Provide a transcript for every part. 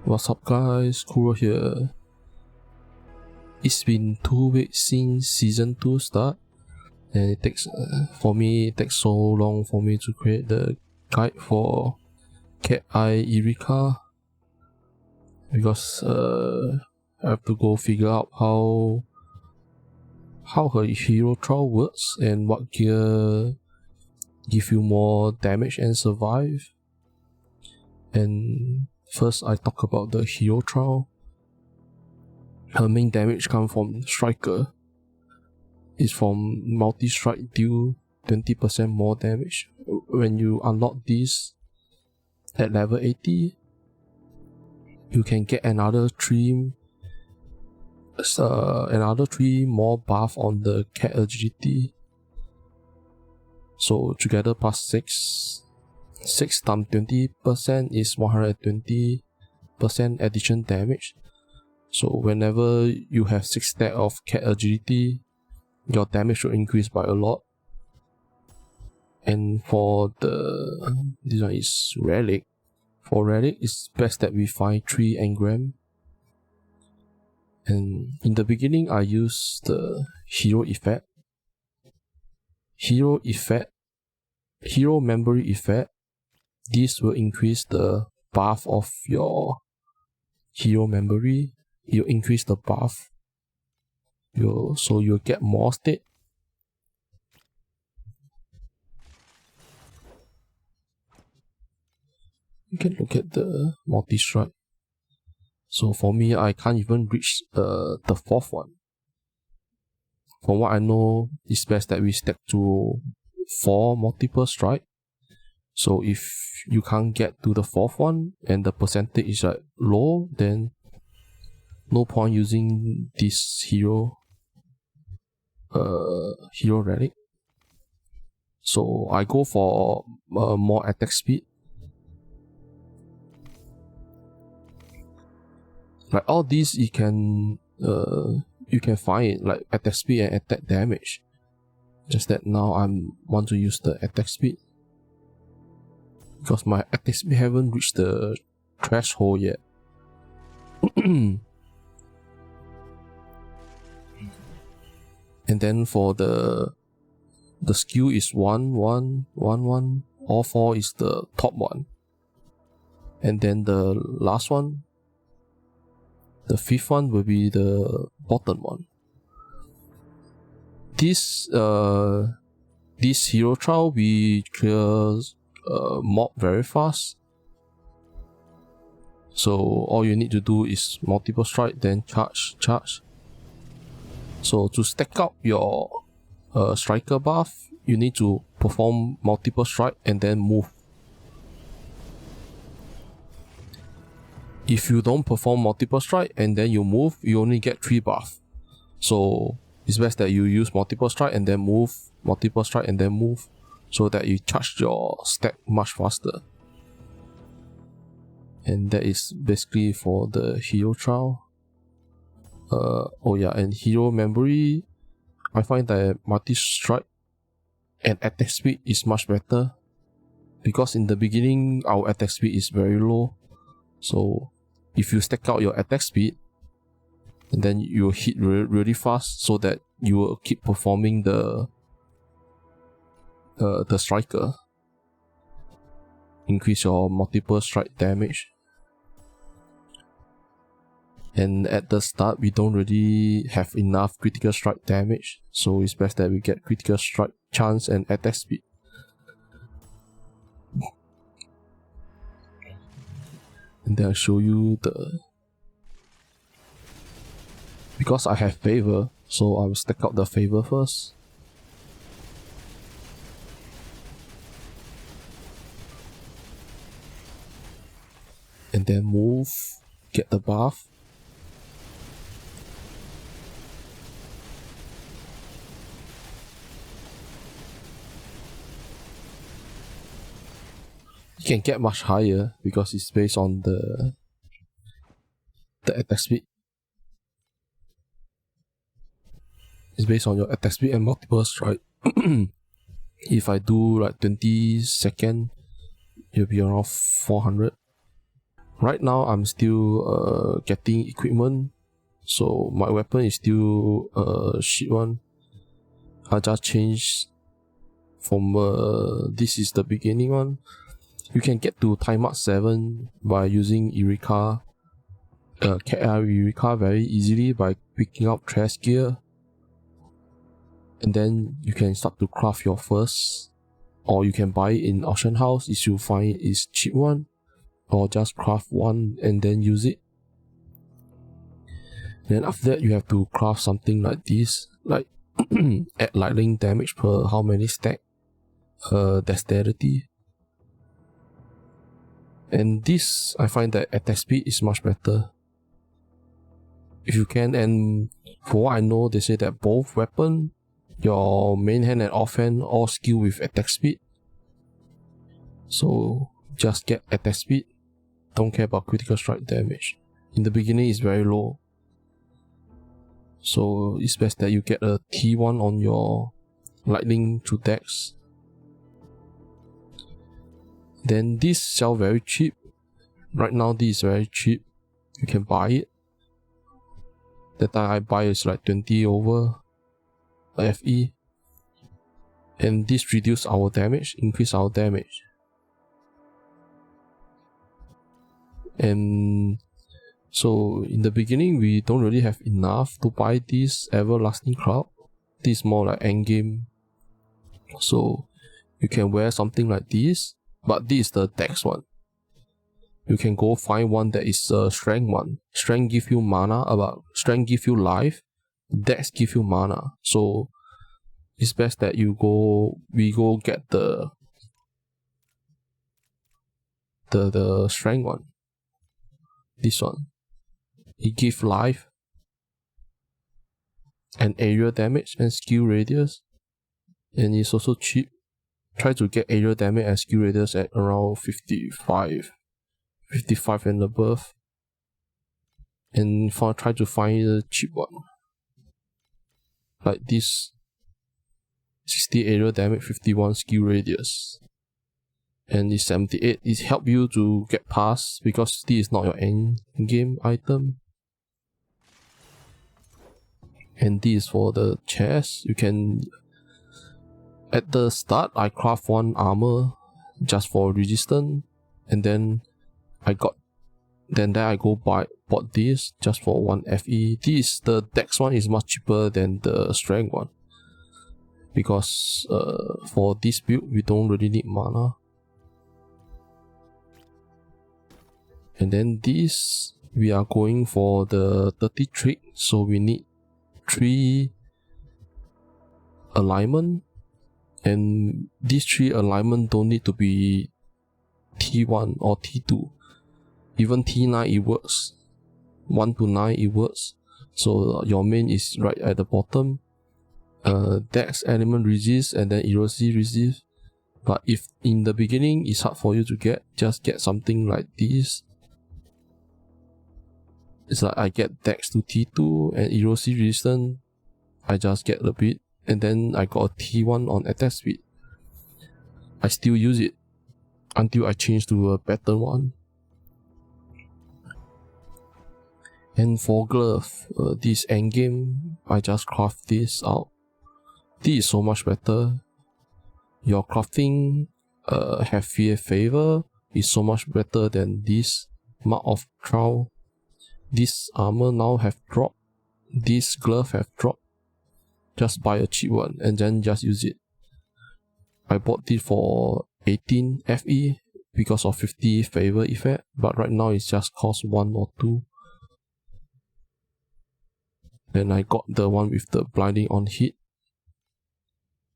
What's up guys, Kuro here. It's been 2 weeks since season 2 start, and it takes so long for me to create the guide for Cateye Erika, because I have to go figure out how her hero trial works and what gear give you more damage and survive. And first I talk about the hero trial. Her main damage comes from striker. It's from multi-strike deal 20% more damage. When you unlock this at level 80, you can get another 3 more buff on the cat agility. So together plus 6 times 20% is 120% addition damage. So whenever you have 6 stack of cat agility, your damage will increase by a lot. And for this one is Relic. For Relic, it's best that we find 3 engram. And in the beginning, I use the hero effect. Hero memory effect. This will increase the buff of your hero memory. You increase the buff, so you'll get more state. You can look at the multi-strike. So for me, I can't even reach the 4th one. From what I know, it's best that we stick to 4 multiple strike. So if you can't get to the 4th one and the percentage is like low, then no point using this hero relic. So I go for more attack speed. Like all these, you can find it like attack speed and attack damage. Just that now I want to use the attack speed because my attack speed haven't reached the threshold yet. And then for the skill is 1, 1, 1, 1. All 4 is the top one. And then the last one, the 5th one, will be the bottom one. This hero trial, we clear mob very fast. So all you need to do is multiple strike, then charge. So to stack up your striker buff, you need to perform multiple strike and then move. If you don't perform multiple strike and then you move, you only get 3 buff. So it's best that you use multiple strike and then move, multiple strike and then move, so that you charge your stack much faster. And that is basically for the hero trial. Oh yeah, and hero memory, I find that multi-strike and attack speed is much better, because in the beginning our attack speed is very low. So if you stack out your attack speed, and then you will hit really fast, so that you will keep performing the striker, increase your multiple strike damage. And at the start, we don't really have enough critical strike damage, so it's best that we get critical strike chance and attack speed. And then I'll show you because I have favor, so I will stack out the favor first. And then move, get the buff. You can get much higher because it's based on the attack speed. It's based on your attack speed and multiple strike. If I do like 20 seconds, it'll be around 400. Right now I'm still getting equipment, so my weapon is still shit one. I just changed from this is the beginning one. You can get to time mark 7 by using Erika, Cateye Erika very easily by picking up trash gear, and then you can start to craft your first, or you can buy it in auction house if you find it is cheap one, or just craft one and then use it. Then after that you have to craft something like this, like add lightning damage per how many stack dexterity. And this, I find that attack speed is much better if you can. And for what I know, they say that both weapon, your main hand and offhand, all skill with attack speed. So just get attack speed, don't care about critical strike damage. In the beginning it's very low, so it's best that you get a T1 on your lightning through dex. Then this sell very cheap. Right now this is very cheap, you can buy it. That time I buy is like 20 over FE, and this reduce our damage, increase our damage. And so in the beginning we don't really have enough to buy this everlasting cloud. This is more like endgame, so you can wear something like this, but this is the dex one. You can go find one that is a strength one. Strength give you mana, strength give you life, dex give you mana. So it's best that we go get the strength one. This one, it gives life and area damage and skill radius, and it's also cheap. Try to get area damage and skill radius at around 55 and above, and try to find a cheap one like this. 60 area damage, 51 skill radius, and it's 78. It helps you to get past because this is not your end game item. And this is for the chest. You can, at the start I craft one armor just for resistance, and then I go bought this just for 1 FE. The dex one is much cheaper than the strength one, because for this build we don't really need mana. And then this, we are going for the 30 trick, so we need 3 alignment, and these 3 alignment don't need to be T1 or T2. Even T9 it works, 1 to 9 it works. So your main is right at the bottom. Dex element resist and then erosive resist. But if in the beginning it's hard for you to get, just get something like this. It's like I get dex to T2 and erosive resistance, I just get a bit, and then I got a T1 on attack speed. I still use it until I change to a better one. And for glove, this endgame, I just craft this out. This is so much better. Your crafting have fear favor is so much better than this mark of trial. This armor now have dropped. This glove have dropped. Just buy a cheap one and then just use it. I bought it for 18 FE because of 50 favor effect, but right now it's just cost 1 or 2. Then I got the one with the blinding on hit,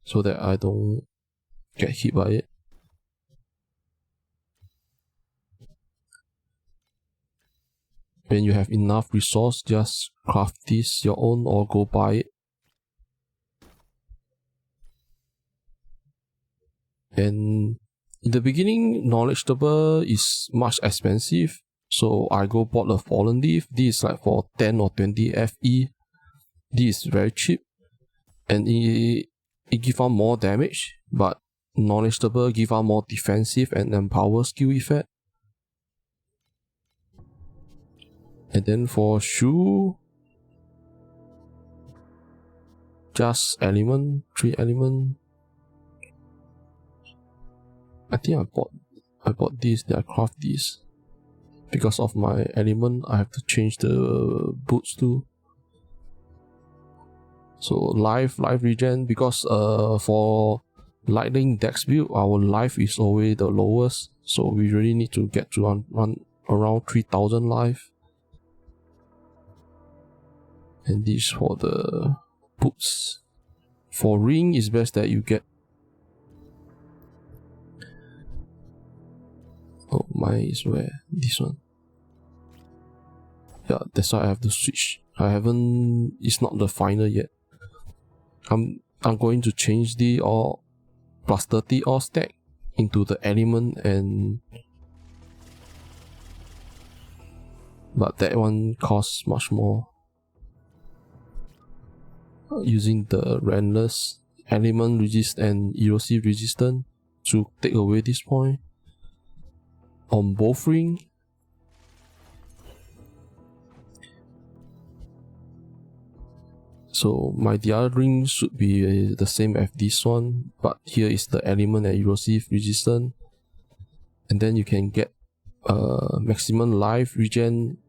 so that I don't get hit by it. When you have enough resource, just craft this your own or go buy it. And in the beginning, knowledge table is much expensive, so I go bought a fallen leaf. This is like for 10 or 20 FE. This is very cheap, and it gives out more damage, but knowledge table give out more defensive and empower skill effect. And then for shoe, just element, 3 element. I think I bought this, then I craft this. Because of my element, I have to change the boots too. So life regen, because for lightning dex build, our life is always the lowest, so we really need to get to run around 3000 life. And this for the boots. For ring, it's best that you get. Oh, mine is where? This one. Yeah, that's why I have to switch. It's not the final yet. I'm going to change the all plus 30 all stack into the element, and but that one costs much more. Using the Rendless element resist and erosive resistance to take away this point on both ring. So the other ring should be the same as this one, but here is the element and erosive resistance, and then you can get maximum life regen,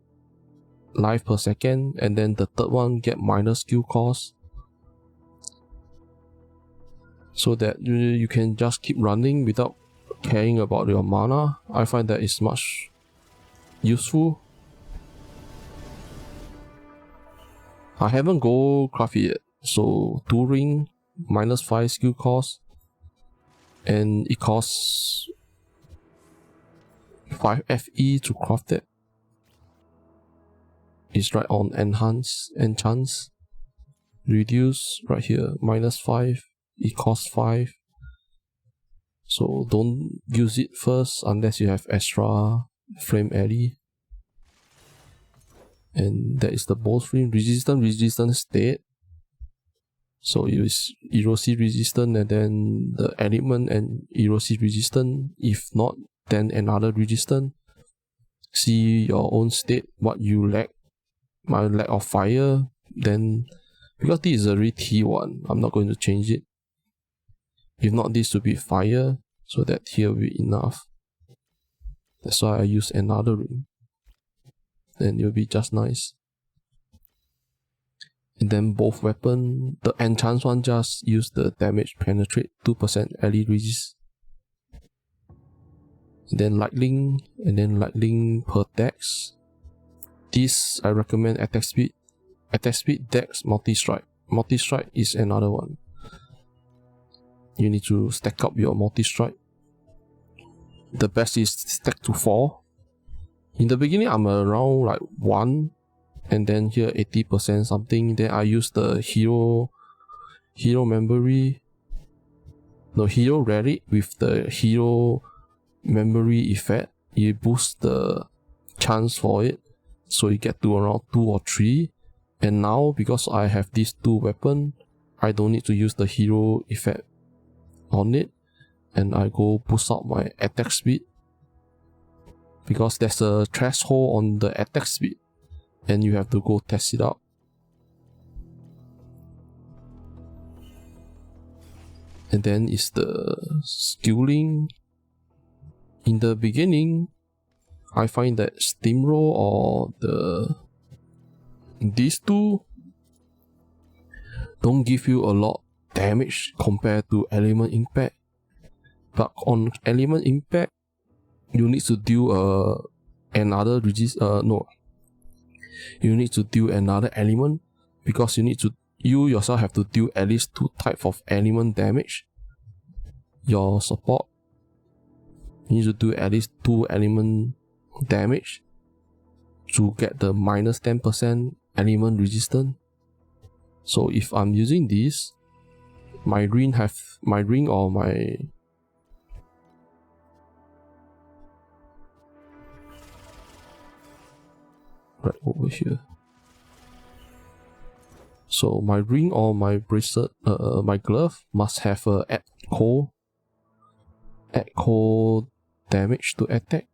life per second, and then the third one get minus skill cost, so that you can just keep running without caring about your mana. I find that is much useful. I haven't go craft it yet, so 2 ring, minus 5 skill cost, and it costs 5 FE to craft it. It's right on enchants, reduce right here, minus 5, it costs 5. So don't use it first unless you have extra flame alley. And that is the both ring. Resistance state. So it is erosive resistance, and then the element and erosive resistance. If not, then another resistance. See your own state, what you lack. My lack of fire, then because this is already T1, I'm not going to change it. If not, this to be fire, so that here will be enough. That's why I use another ring. Then it'll be just nice. And then both weapon, the enchant one just use the damage penetrate 2% ally resist. And then lightning per dex. This I recommend attack speed dex multi-strike. Multi-strike is another one. You need to stack up your multi-strike. The best is stack to 4. In the beginning, I'm around like 1, and then here 80% something. Then I use the hero memory, no, hero relic with the hero memory effect. You boost the chance for it, so you get to around 2 or 3. And now because I have these 2 weapons, I don't need to use the hero effect on it, and I go boost up my attack speed. Because there's a threshold on the attack speed, and you have to go test it out. And then is the skilling. In the beginning, I find that steamroll or these 2 don't give you a lot damage compared to element impact. But on element impact, you need to do another you need to do another element, because you yourself have to do at least 2 types of element damage. Your support, you need to do at least 2 element damage to get the minus 10% element resistance. So if I'm using this, my ring or my right over here. So my ring or my bracelet, my glove must have a add cold damage to attack.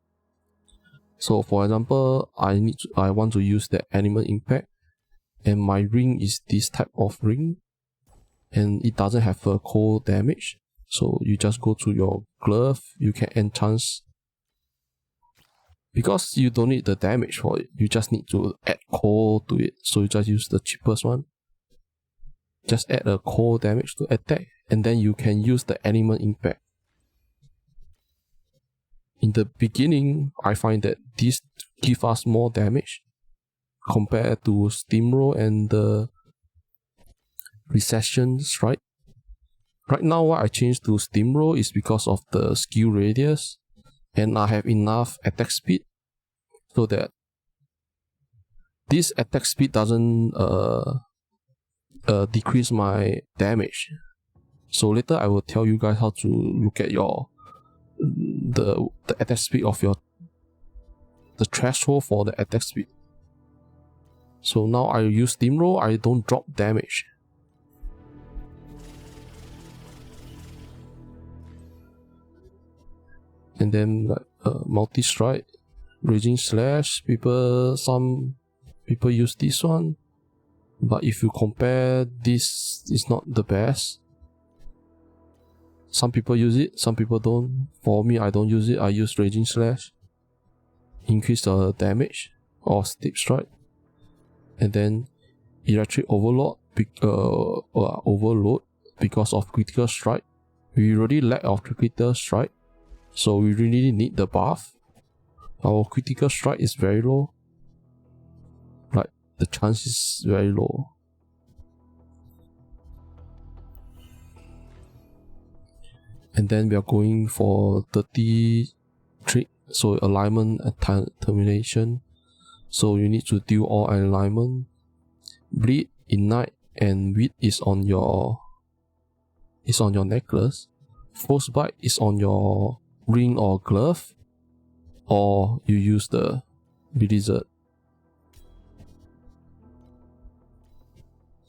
So for example, I want to use the animal impact, and my ring is this type of ring, and it doesn't have a cold damage. So you just go to your glove, you can enchant, because you don't need the damage for it, you just need to add cold to it. So you just use the cheapest one, just add a cold damage to attack, and then you can use the animal impact. In the beginning, I find that this give us more damage compared to Steamroll and the Recession Strike. Right now, why I changed to Steamroll is because of the skill radius, and I have enough attack speed so that this attack speed doesn't decrease my damage. So later I will tell you guys how to look at your the attack speed of the threshold for the attack speed. So now I use Steamroll, I don't drop damage. And then like multi-strike, Raging Slash, some people use this one, but if you compare, this is not the best. Some people use it, some people don't. For me, I don't use it, I use Raging Slash. Increase the damage or Steep Strike. And then Electric Overload, Overload because of Critical Strike. We already lack of Critical Strike, so we really need the buff. Our Critical Strike is very low. Like, the chance is very low. And then we are going for 30 trick, so alignment and termination. So you need to deal all alignment. Bleed, Ignite, and Weed is on your necklace. Frostbite is on your ring or glove, or you use the Blizzard.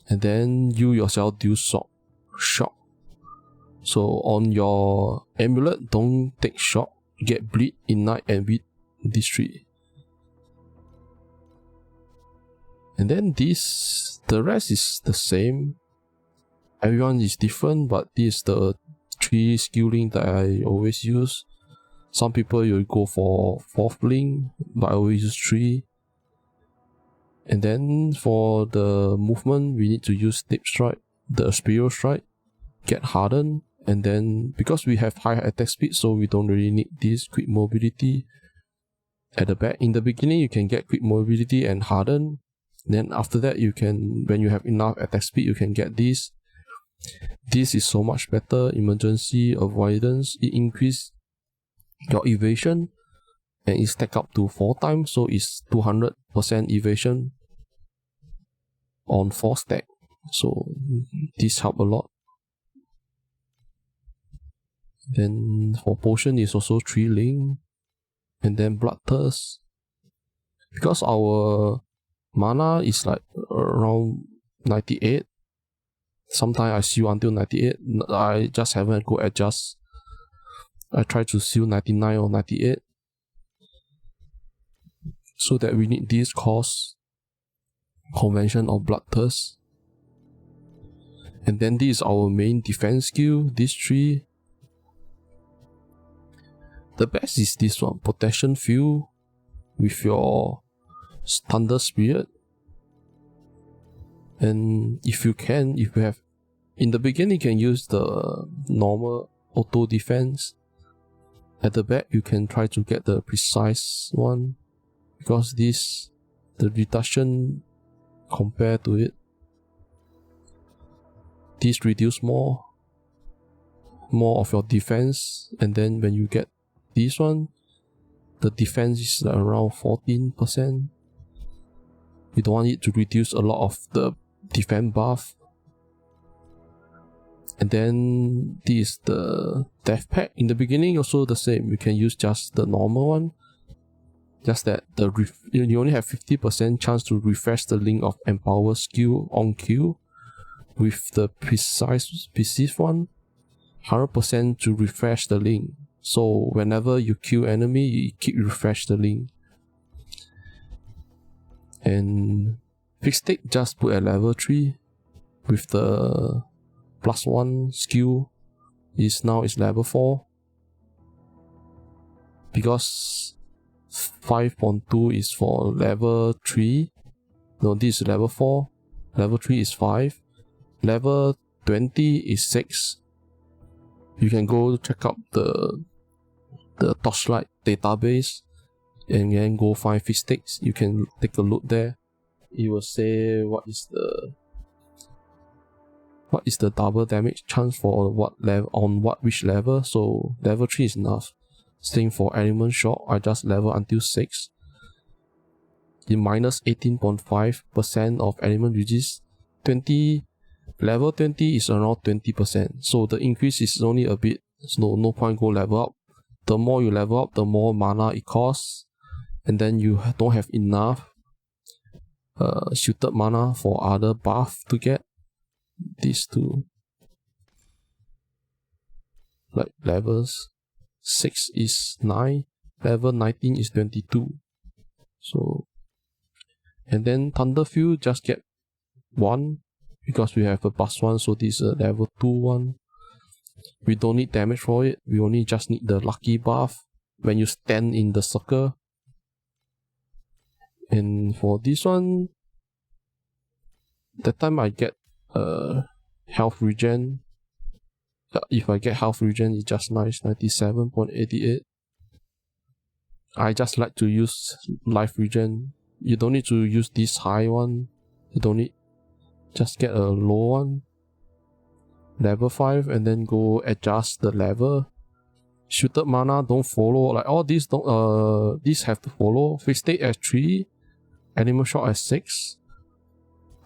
And then you yourself deal shock. So on your amulet, don't take shock. Get Bleed, Ignite, and Weed, these three. And then the rest is the same. Everyone is different, but this is the 3 skill link that I always use. Some people will go for 4th link, but I always use 3. And then for the movement, we need to use Deep Strike, the Spiral Strike, get Hardened, and then because we have high attack speed, so we don't really need this Quick Mobility at the back. In the beginning, you can get Quick Mobility and Harden. Then after that, you can, when you have enough attack speed, you can get this. This is so much better. Emergency, Avoidance, it increases your evasion, and it stack up to 4 times, so it's 200% evasion on 4 stack. So this help a lot. Then for potion is also 3 link, and then Bloodthirst. Because our mana is like around 98. Sometimes I seal until 98. I just haven't go adjust. I try to seal 99 or 98. So that we need this cost convention of Bloodthirst. And then this is our main defense skill, these 3. The best is this one, Protection Field with your Thunder Spirit. And if you have, in the beginning you can use the normal auto defense. At the back you can try to get the precise one, because the reduction compared to it, this reduce more of your defense. And then when you get this one, the defense is around 14%. We don't want it to reduce a lot of the defense buff. And then this is the Death Pact. In the beginning also the same, you can use just the normal one. Just that you only have 50% chance to refresh the link of Empower skill on kill. With the precise one, 100% to refresh the link. So whenever you kill enemy, you keep refresh the link. And fixed stick just put at level 3 with the +1 skill now is level 4, because 5.2 is for level 3. No, this is level 4, level 3 is 5, level 20 is 6. You can go check out the Torchlight database and then go find fixed sticks. You can take a look there. It will say what is the double damage chance for what level on which level. So level 3 is enough. Same for element shock, I just level until 6. It minus 18.5% of element resist. Level 20 is around 20%. So the increase is only a bit, so no point go level up. The more you level up, the more mana it costs. And then you don't have enough shielded mana for other buff to get. These two, like levels 6 is 9, level 19 is 22. So, and then Thunderfield just get 1 because we have a +1, so this is a level 2 one. We don't need damage for it, we only just need the lucky buff when you stand in the circle. And for this one, that time I get health regen. If I get health regen, it's just nice, 97.88. I just like to use life regen. You don't need to use this high one. You don't need, just get a low one, level 5, and then go adjust the level. Shielded mana don't follow, like all these don't these have to follow. Fixed state at 3, animal shock at 6,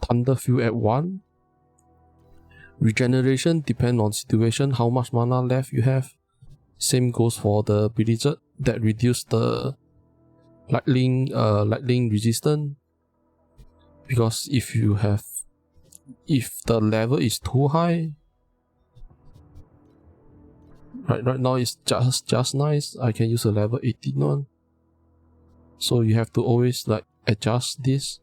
Thunderfield at 1. Regeneration depend on situation, how much mana left you have. Same goes for the Blizzard that reduce the lightning resistance. Because if the level is too high, right now it's just nice. I can use a level 18 one. So you have to always like adjust this.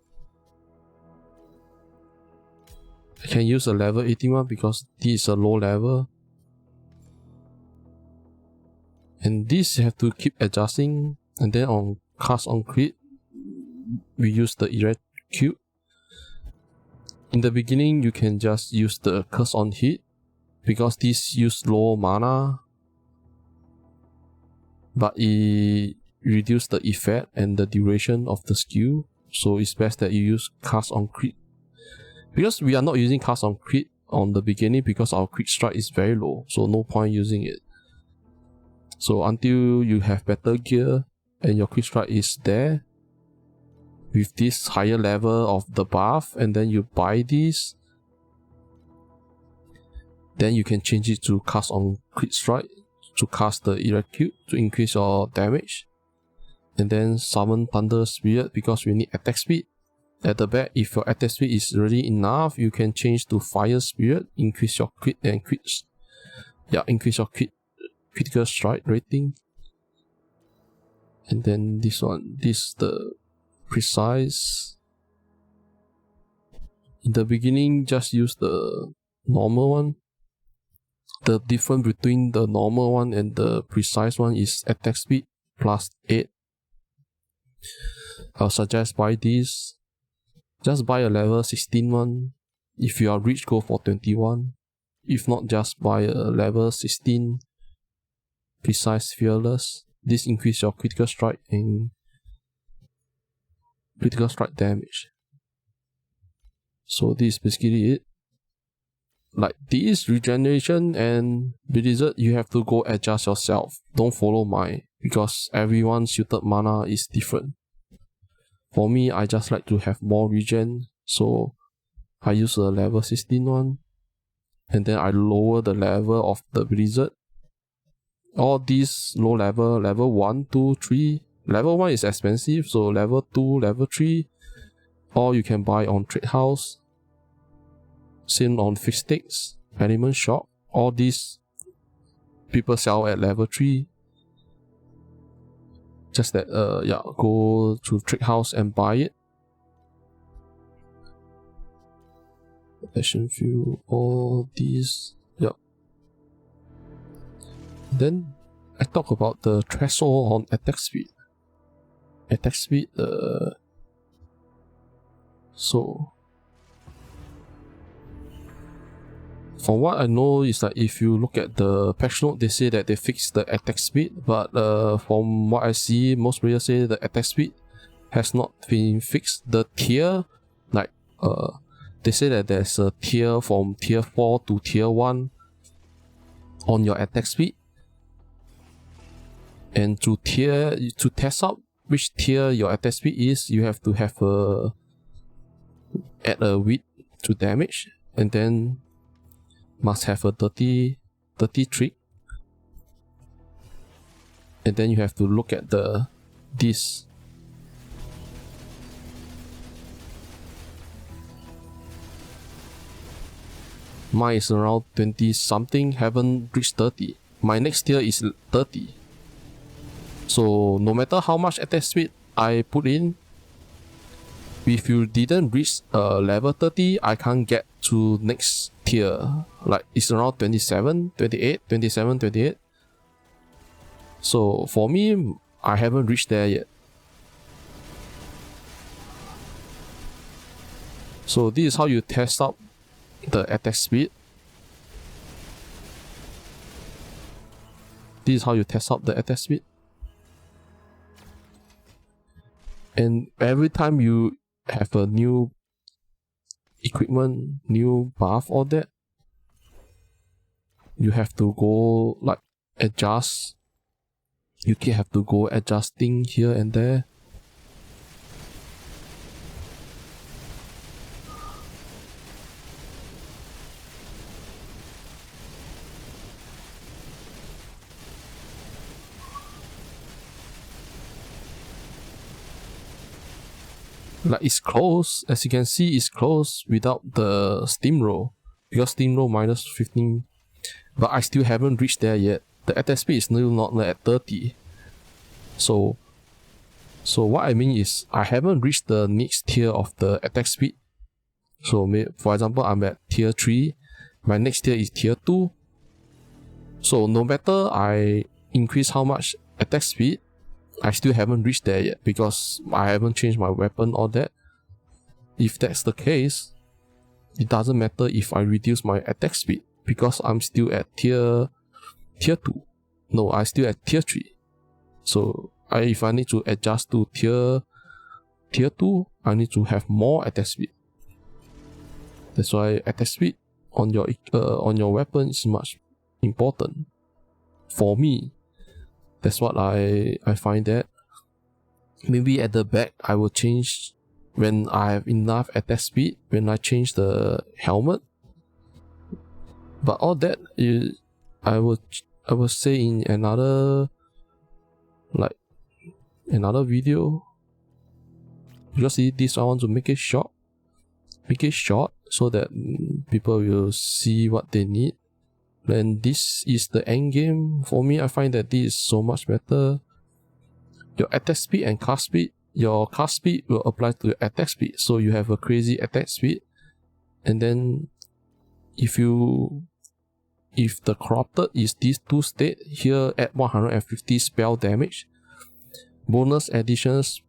I can use a level 18 one because this is a low level. And this you have to keep adjusting. And then on cast on crit, we use the Erika. In the beginning, you can just use the curse on hit because this use low mana, but it reduce the effect and the duration of the skill. So it's best that you use cast on crit. Because we are not using cast on crit on the beginning because our crit strike is very low, so no point using it. So until you have better gear and your crit strike is there with this higher level of the buff, and then you buy this, then you can change it to cast on crit strike to cast the Erika to increase your damage, and then summon Thunder Spirit because we need attack speed. At the back, if your attack speed is really enough, you can change to Fire Spirit, increase your crit and increase your critical strike rating. And then this one, this the precise. In the beginning, just use the normal one. The difference between the normal one and the precise one is attack speed +8. I'll suggest buy this. Just buy a level 16 one. If you are rich, go for 21. If not, just buy a level 16 precise fearless. This increase your critical strike and critical strike damage. So this is basically it. Like this regeneration and Blizzard, you have to go adjust yourself. Don't follow mine because everyone's shielded mana is different. For me, I just like to have more regen, so I use a level 16 one, and then I lower the level of the Blizzard. All these low level 1, 2, 3. Level 1 is expensive, so level 2, level 3, or you can buy on Trade House. Same on fixed sticks, element shock. All these people sell at level 3. Just that, go to Trade House and buy it. Action field, all these. Yep. Then I talk about the threshold on attack speed. Attack speed, so from what I know is that if you look at the patch note, they say that they fixed the attack speed, but from what I see, most players say the attack speed has not been fixed. The tier, like they say that there's a tier from tier 4 to tier 1 on your attack speed, and to test out which tier your attack speed is, you have to have add a width to damage, and then must have a 30 trick, and then you have to look at this. Mine is around 20 something, haven't reached 30. My next tier is 30. So no matter how much attack speed I put in, if you didn't reach level 30, I can't get to next tier. Like it's around 27, 28, 27, 28. So for me, I haven't reached there yet. So this is how you test out the attack speed. This is how you test out the attack speed. And every time you have a new equipment, new buff, all that, you have to go like adjust. You can have to go adjusting here and there. Like it's close, as you can see, it's close without the steamroll, because steamroll minus 15, but I still haven't reached there yet. The attack speed is still not at 30. So what I mean is I haven't reached the next tier of the attack speed. So for example, I'm at tier 3, my next tier is tier 2. So no matter I increase how much attack speed, I still haven't reached there yet because I haven't changed my weapon or that. If that's the case, it doesn't matter if I reduce my attack speed because I'm still at tier 2. No, I'm still at tier 3. So if I need to adjust to tier 2, I need to have more attack speed. That's why attack speed on your weapon is much important for me. That's what I find that. Maybe at the back I will change when I have enough attack speed, when I change the helmet. But all that is I will say in another video, because this I want to make it short so that people will see what they need. Then this is the end game. For me, I find that this is so much better. Your attack speed and cast speed, your cast speed will apply to your attack speed, so you have a crazy attack speed. And then if the corrupted is these two state, here add 150 spell damage. Bonus additions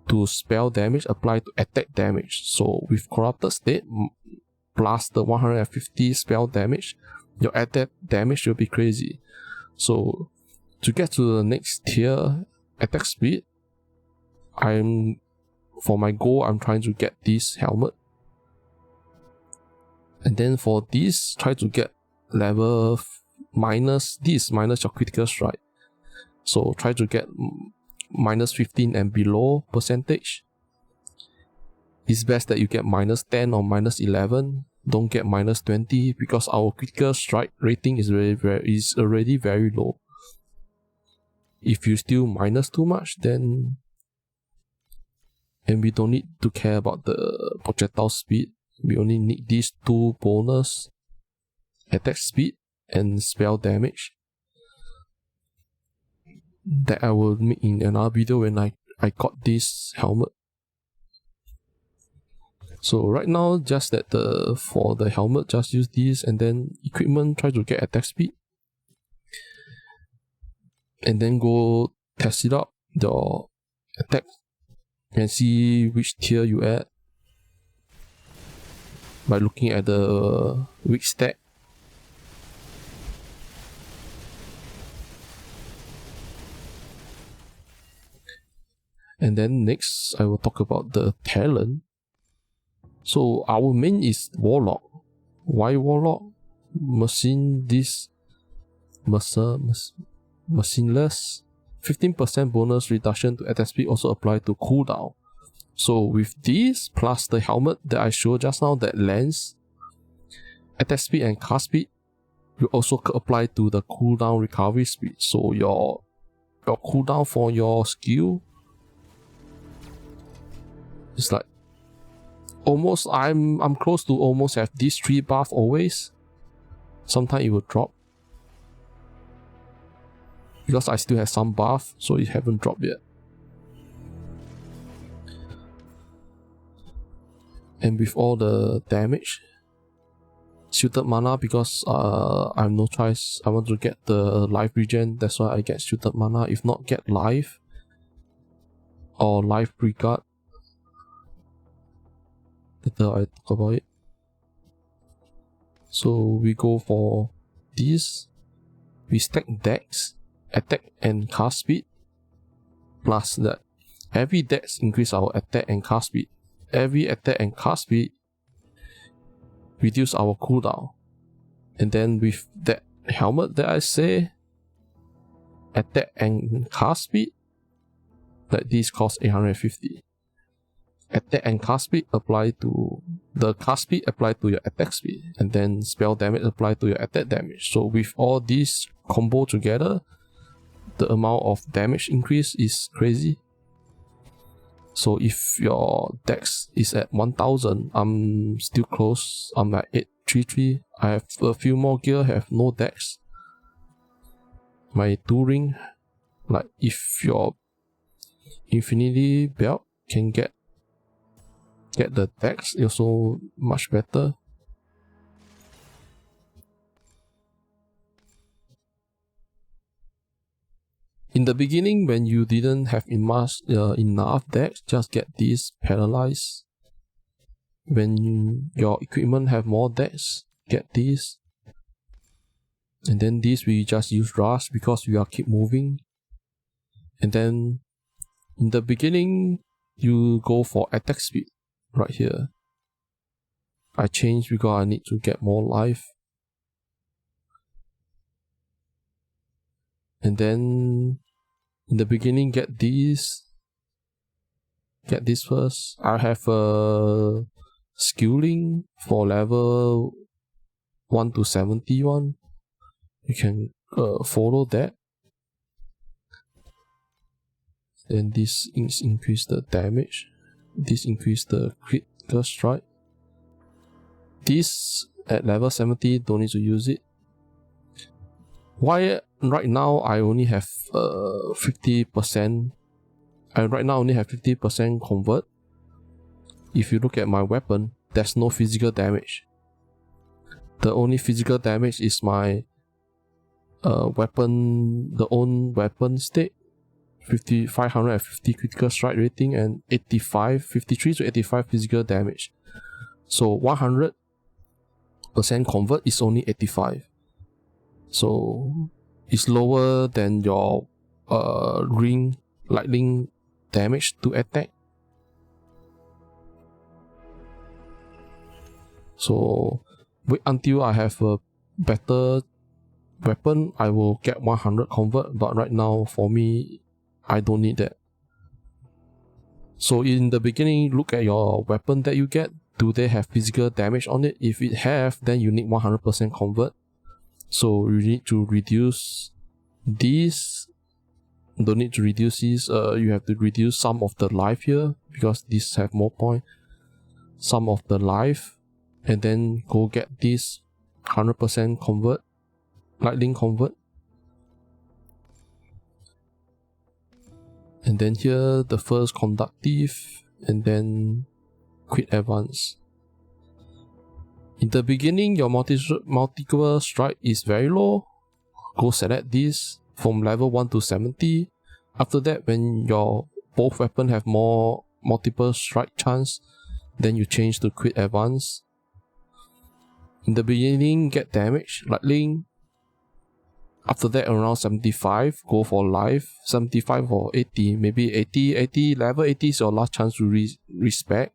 to spell damage apply to attack damage. So with corrupted state plus the 150 spell damage, your attack damage will be crazy. So to get to the next tier attack speed, for my goal, I'm trying to get this helmet. And then for this, try to get level minus your critical strike. So try to get minus 15 and below percentage. It's best that you get minus 10 or minus 11. Don't get minus 20 because our critical strike rating is already very low. If you still minus too much, then we don't need to care about the projectile speed. We only need these two bonus, attack speed and spell damage, that I will make in another video when I got this helmet. So right now, just that for the helmet, just use this, and then equipment, try to get attack speed, and then go test it out, your attack, and see which tier you at by looking at the weak stack. And then next, I will talk about the talent. So our main is Warlock. Why Warlock? Macineless. 15% bonus reduction to attack speed also apply to cooldown. So with this plus the helmet that I showed just now, that lens, attack speed and cast speed will also apply to the cooldown recovery speed. So your cooldown for your skill is like almost, I'm close to almost have these 3 buff always. Sometimes it will drop because I still have some buff, so it haven't dropped yet. And with all the damage, suited mana, because I have no choice, I want to get the life regen, that's why I get suited mana. If not, get life or life regard. Later I talk about it. So we go for this. We stack dex, attack and cast speed, plus that every dex increase our attack and cast speed. Every attack and cast speed reduce our cooldown. And then with that helmet that I say, attack and cast speed, like this costs 850. Attack and cast speed apply to the cast speed apply to your attack speed, and then spell damage apply to your attack damage. So with all these combo together, the amount of damage increase is crazy. So if your dex is at 1000, I'm still close. I'm at 833. I have a few more gear have no dex. My 2 ring, like if your infinity belt can get the dex, also much better. In the beginning, when you didn't have enough dex, just get this paralyzed. When your equipment have more dex, get this. And then this we just use rush because we are keep moving. And then in the beginning, you go for attack speed right here. I changed because I need to get more life. And then in the beginning, get this first. I have a skilling for level 1 to 71. You can follow that. Then this increase the damage. This increase the critical strike. This at level 70, don't need to use it. Why right now I only have 50%? I right now only have 50% convert. If you look at my weapon, there's no physical damage. The only physical damage is my weapon, the own weapon state. 550 critical strike rating and 53 to 85 physical damage. So 100% convert is only 85. So it's lower than your ring lightning damage to attack. So wait until I have a better weapon, I will get 100 convert, but right now for me, I don't need that. So in the beginning, look at your weapon that you get. Do they have physical damage on it? If it have, then you need 100% convert. So you need to reduce this. Don't need to reduce this. You have to reduce some of the life here because these have more point. Some of the life, and then go get this 100% convert, lightning convert. And then here the first conductive, and then Quit advance. In the beginning, your multiple strike is very low. Go select this from level 1 to 70. After that, when your both weapon have more multiple strike chance, then you change to quit advance. In the beginning, get damage, lightning. After that, around 75, go for life. 75 or 80, maybe 80, level 80 is your last chance to respect,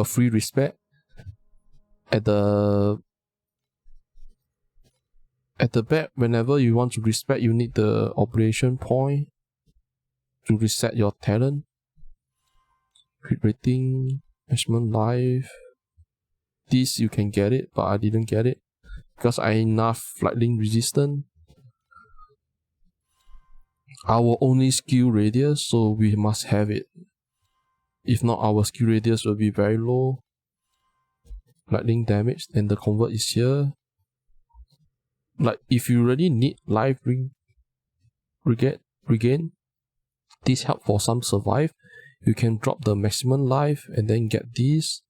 free respect. At the back, whenever you want to respect, you need the operation point to reset your talent. Crit rating, maximum life. This you can get it, but I didn't get it because I enough lightning resistant. Our only skill radius, so we must have it. If not, our skill radius will be very low. Lightning damage, and the convert is here. Like if you really need life regain, this help for some survive. You can drop the maximum life and then get this.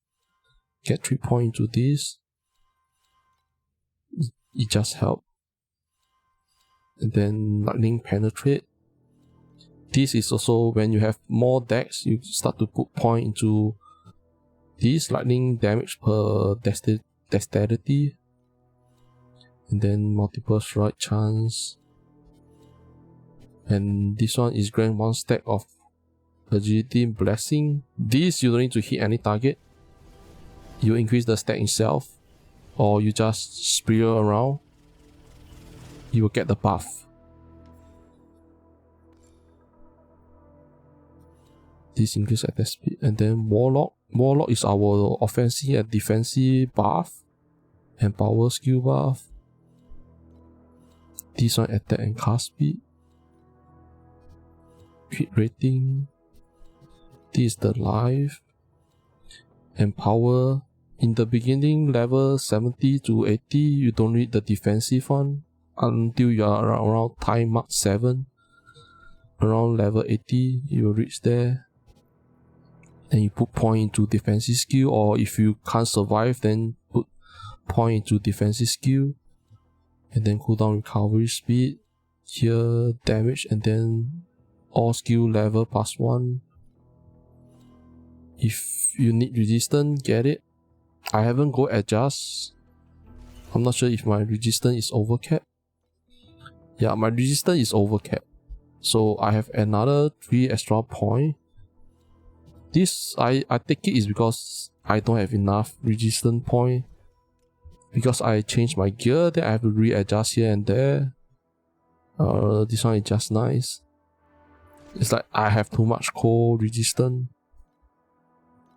Get 3 points to this. It just help. And then lightning penetrate. This is also when you have more decks, you start to put point into this lightning damage per dexterity. And then multiple strike chance. And this one is grant 1 stack of agility blessing. This you don't need to hit any target. You increase the stack itself, or you just sprayer around. You will get the buff. This increase attack speed. And then Warlock. Warlock is our offensive and defensive buff and power skill buff. This one attack and cast speed. Crit rating. This is the life and power. In the beginning, level 70 to 80, you don't need the defensive one until you are around time mark 7. Around level 80, you will reach there. Then you put point into defensive skill, or if you can't survive, then put point into defensive skill. And then cooldown recovery speed. Here, damage, and then all skill level +1. If you need resistance, get it. I haven't go adjust. I'm not sure if my resistance is overcapped. Yeah, my resistance is overcapped. So I have another 3 extra point. This I take it is because I don't have enough resistance point. Because I changed my gear, then I have to readjust here and there. This one is just nice. It's like I have too much cold resistance.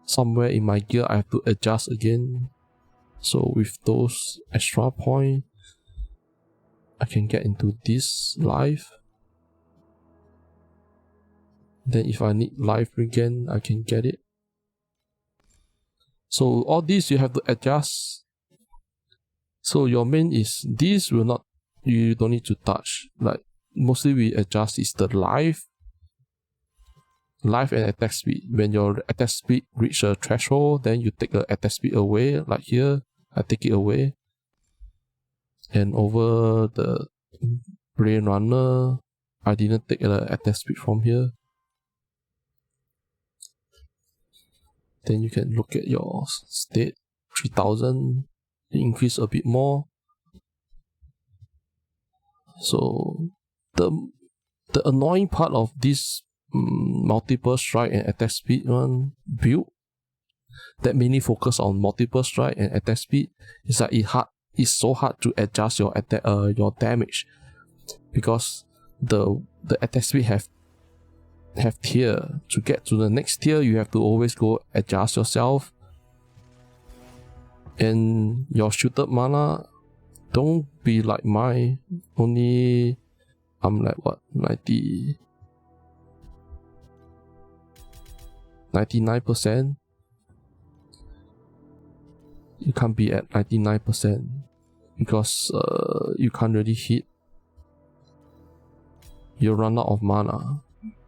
Somewhere in my gear I have to adjust again. So with those extra points, I can get into this life. Then if I need life regain, I can get it. So all this you have to adjust. So your main is this will not, you don't need to touch. Like mostly we adjust is the life and attack speed. When your attack speed reach a threshold, then you take the attack speed away. Like here, I take it away. And over the Brain Runner, I didn't take the attack speed from here. Then you can look at your state, 3000, increase a bit more. So the annoying part of this multiple strike and attack speed one build that mainly focus on multiple strike and attack speed is that it's so hard to adjust your attack your damage, because the attack speed have tier. To get to the next tier, you have to always go adjust yourself. And your shoot up mana, don't be like mine. Only I'm like what, 99%. You can't be at 99% because you can't really hit. You'll run out of mana.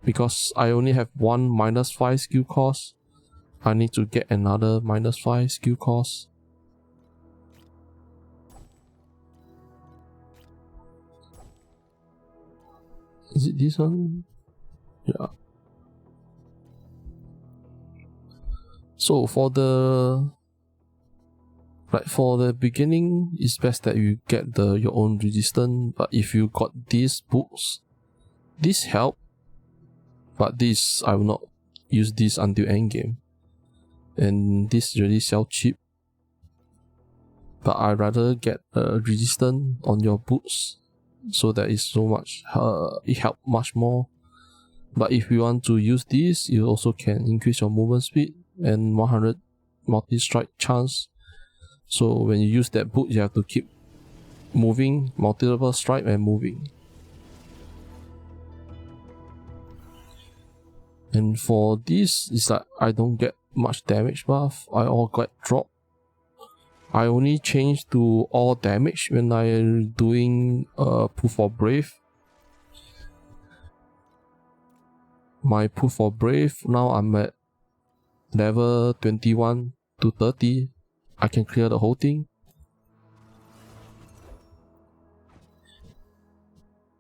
Because I only have one -5 skill cost, I need to get another -5 skill cost. Is it this one? Yeah. So for the beginning, it's best that you get your own resistance. But if you got these books, this help. But this I will not use this until endgame. And this really sell cheap. But I rather get a resistance on your boots, so that is so much. It help much more. But if you want to use this, you also can increase your movement speed and 100 multi-strike chance. So when you use that boot, you have to keep moving, multiple strike and moving. And for this, it's like I don't get much damage buff. I all get drop. I only change to all damage when I'm doing Proof for Brave. My Proof for Brave, now I'm at level 21 to 30. I can clear the whole thing.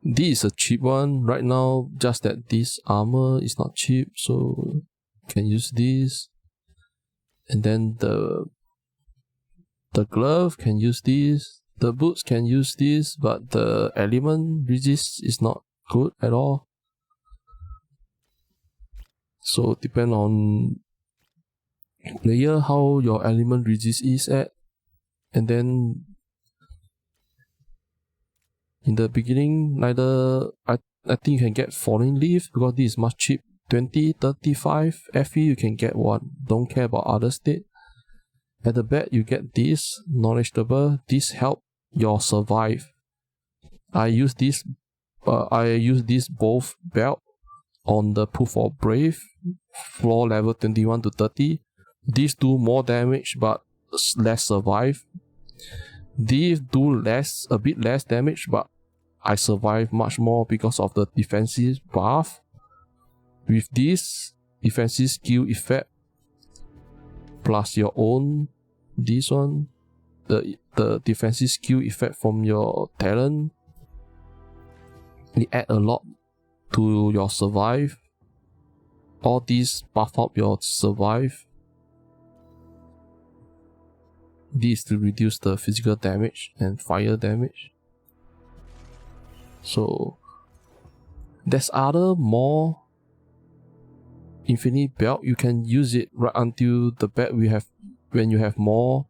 This is a cheap one right now, just that this armor is not cheap, so can use this. And then the glove can use this, the boots can use this, but the element resist is not good at all. So depend on player how your element resist is at. And then in the beginning, neither I think you can get Falling Leaf because this is much cheap. 20, 35 FE you can get one. Don't care about other state. At the back you get this knowledgeable. This help your survive. I use this both belt on the Proof for Brave, floor level 21 to 30. These do more damage but less survive. These do a bit less damage, but I survive much more because of the defensive buff. With this defensive skill effect plus your own, this one, the defensive skill effect from your talent, it add a lot to your survive. All these buff up your survive. This to reduce the physical damage and fire damage. So there's other more infinite belt. You can use it right until the belt when you have more.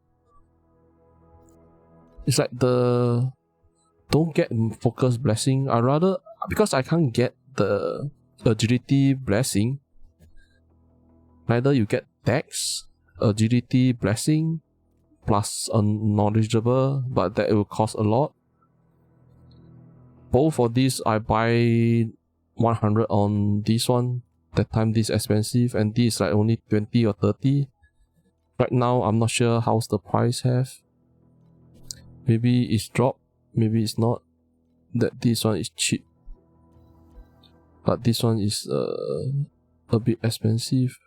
It's like the don't get focus blessing. I rather, because I can't get the agility blessing. Neither you get dex, agility blessing, plus a knowledgeable, but that will cost a lot. Both of these I buy 100 on this one. That time this expensive, and this like only 20 or 30. Right now I'm not sure how's the price have. Maybe it's dropped, maybe it's not. That this one is cheap, but this one is a bit expensive.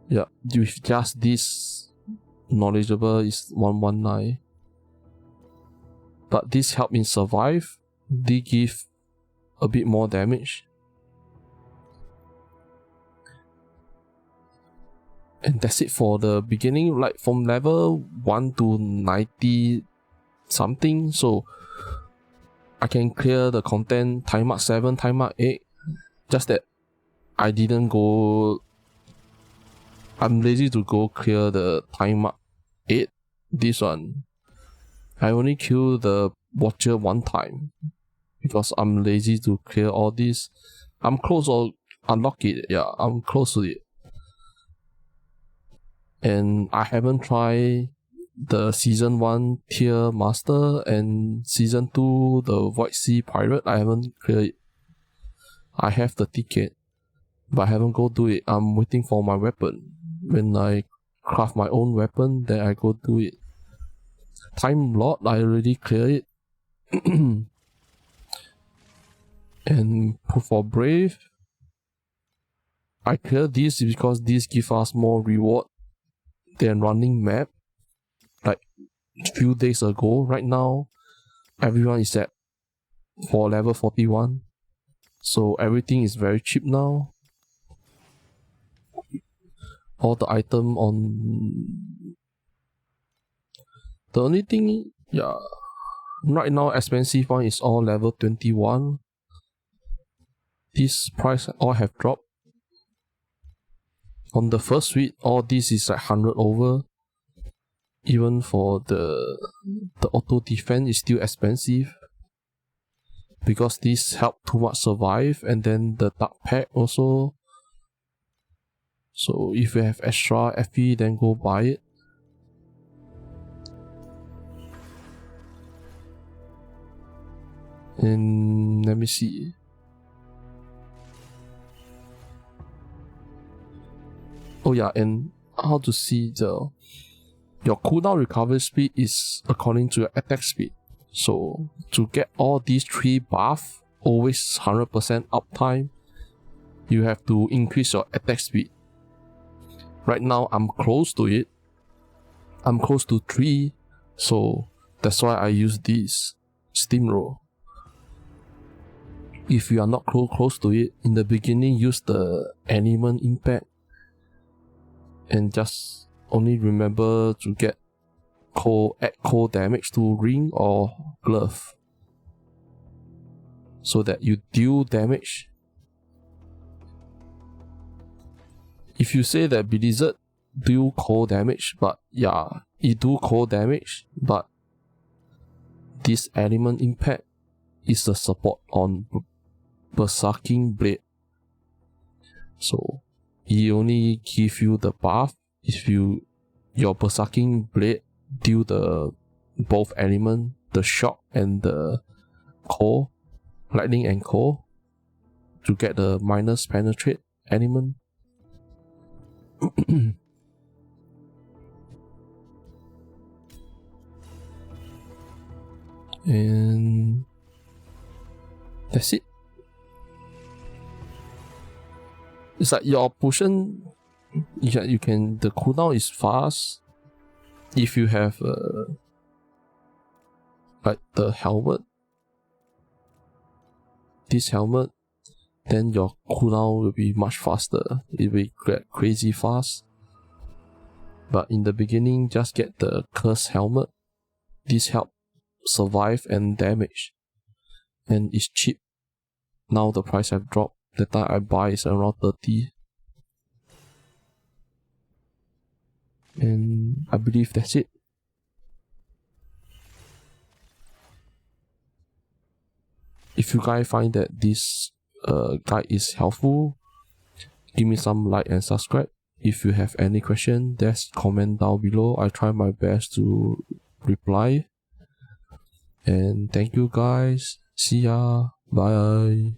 Yeah, with just this knowledgeable is 119. But this help in survive. They give a bit more damage. And that's it for the beginning, like from level 1 to 90 something. So I can clear the content time mark 7, time mark 8. Just that I didn't go. I'm lazy to go clear the time mark 8. This one, I only kill the Watcher one time because I'm lazy to clear all this. I'm close or unlock it. Yeah, I'm close to it. And I haven't tried the season 1 tier master and season 2 the Void Sea pirate. I haven't cleared it. I have the ticket, but I haven't go do it. I'm waiting for my weapon. When I craft my own weapon, then I go do it. Time Lord, I already cleared it. And Proof for Brave, I clear this because this gives us more reward than running map. Like few days ago, right now, everyone is at for level 41. So everything is very cheap now. All the item on... The only thing, yeah, right now expensive one is all level 21. This price all have dropped. On the first week, all this is like 100 over. Even for the auto defense is still expensive. Because this help too much survive, and then the dark pack also. So if you have extra FE, then go buy it. And let me see. Oh yeah, and how to see your cooldown recovery speed is according to your attack speed. So to get all these 3 buff, always 100% uptime, you have to increase your attack speed. Right now I'm close to it. I'm close to 3, so that's why I use this steamroll. If you are not close to it, in the beginning use the element impact. And just only remember to get add cold damage to ring or glove, so that you deal damage. If you say that Blizzard do cold damage, but yeah, it do cold damage, but this element impact is the support on Berserking blade. So it only give you the buff if your Berserking blade deal the both element, the shock and the core, lightning and core, to get the minus penetrate element. And that's it. It's like your potion, you can the cooldown is fast. If you have like the helmet, this helmet, then your cooldown will be much faster. It will get crazy fast. But in the beginning, just get the curse helmet. This help survive and damage, and it's cheap. Now the price have dropped. The time I buy is around 30. And I believe that's it. If you guys find that this guide is helpful, give me some like and subscribe. If you have any question, just comment down below. I try my best to reply. And thank you guys. See ya. Bye.